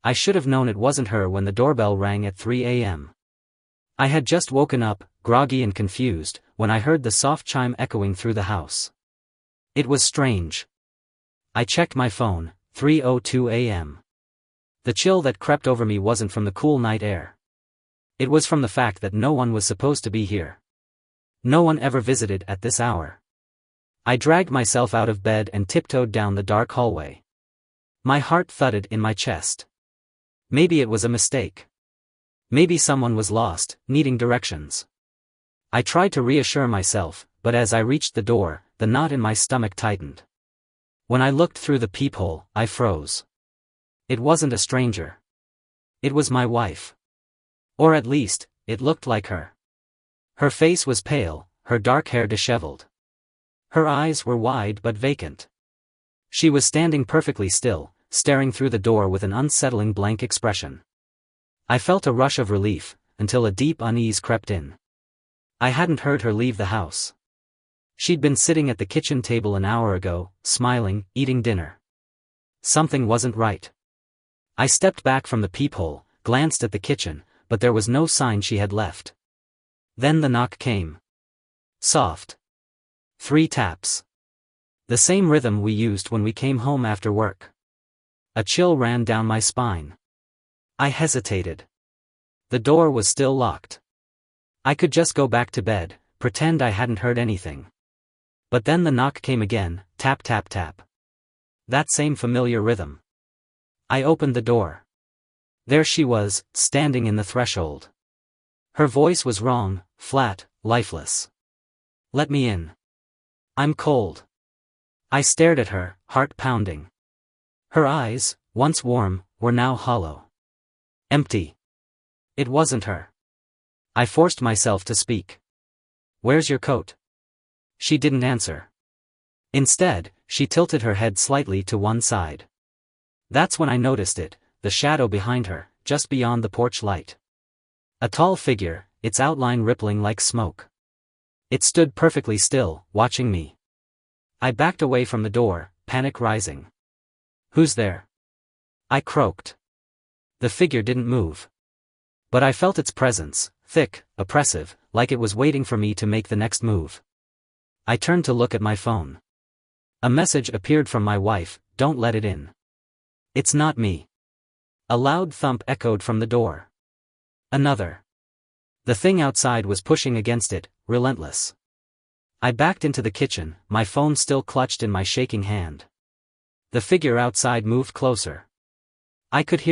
I should have known it wasn't her when the doorbell rang at 3 a.m. I had just woken up, groggy and confused, when I heard the soft chime echoing through the house. It was strange. I checked my phone, 3:02 a.m. The chill that crept over me wasn't from the cool night air. It was from the fact that no one was supposed to be here. No one ever visited at this hour. I dragged myself out of bed and tiptoed down the dark hallway. My heart thudded in my chest. Maybe it was a mistake. Maybe someone was lost, needing directions. I tried to reassure myself, but as I reached the door, the knot in my stomach tightened. When I looked through the peephole, I froze. It wasn't a stranger. It was my wife. Or at least, it looked like her. Her face was pale, her dark hair disheveled. Her eyes were wide but vacant. She was standing perfectly still, staring through the door with an unsettling blank expression. I felt a rush of relief, until a deep unease crept in. I hadn't heard her leave the house. She'd been sitting at the kitchen table an hour ago, smiling, eating dinner. Something wasn't right. I stepped back from the peephole, glanced at the kitchen, but there was no sign she had left. Then the knock came. Soft. 3 taps. The same rhythm we used when we came home after work. A chill ran down my spine. I hesitated. The door was still locked. I could just go back to bed, pretend I hadn't heard anything. But then the knock came again, tap tap tap. That same familiar rhythm. I opened the door. There she was, standing in the threshold. Her voice was wrong, flat, lifeless. "Let me in. I'm cold." I stared at her, heart pounding. Her eyes, once warm, were now hollow. Empty. It wasn't her. I forced myself to speak. "Where's your coat?" She didn't answer. Instead, she tilted her head slightly to one side. That's when I noticed it, the shadow behind her, just beyond the porch light. A tall figure, its outline rippling like smoke. It stood perfectly still, watching me. I backed away from the door, panic rising. "Who's there?" I croaked. The figure didn't move. But I felt its presence, thick, oppressive, like it was waiting for me to make the next move. I turned to look at my phone. A message appeared from my wife, "Don't let it in." "It's not me." A loud thump echoed from the door. Another. The thing outside was pushing against it, relentless. I backed into the kitchen, my phone still clutched in my shaking hand. The figure outside moved closer. I could hear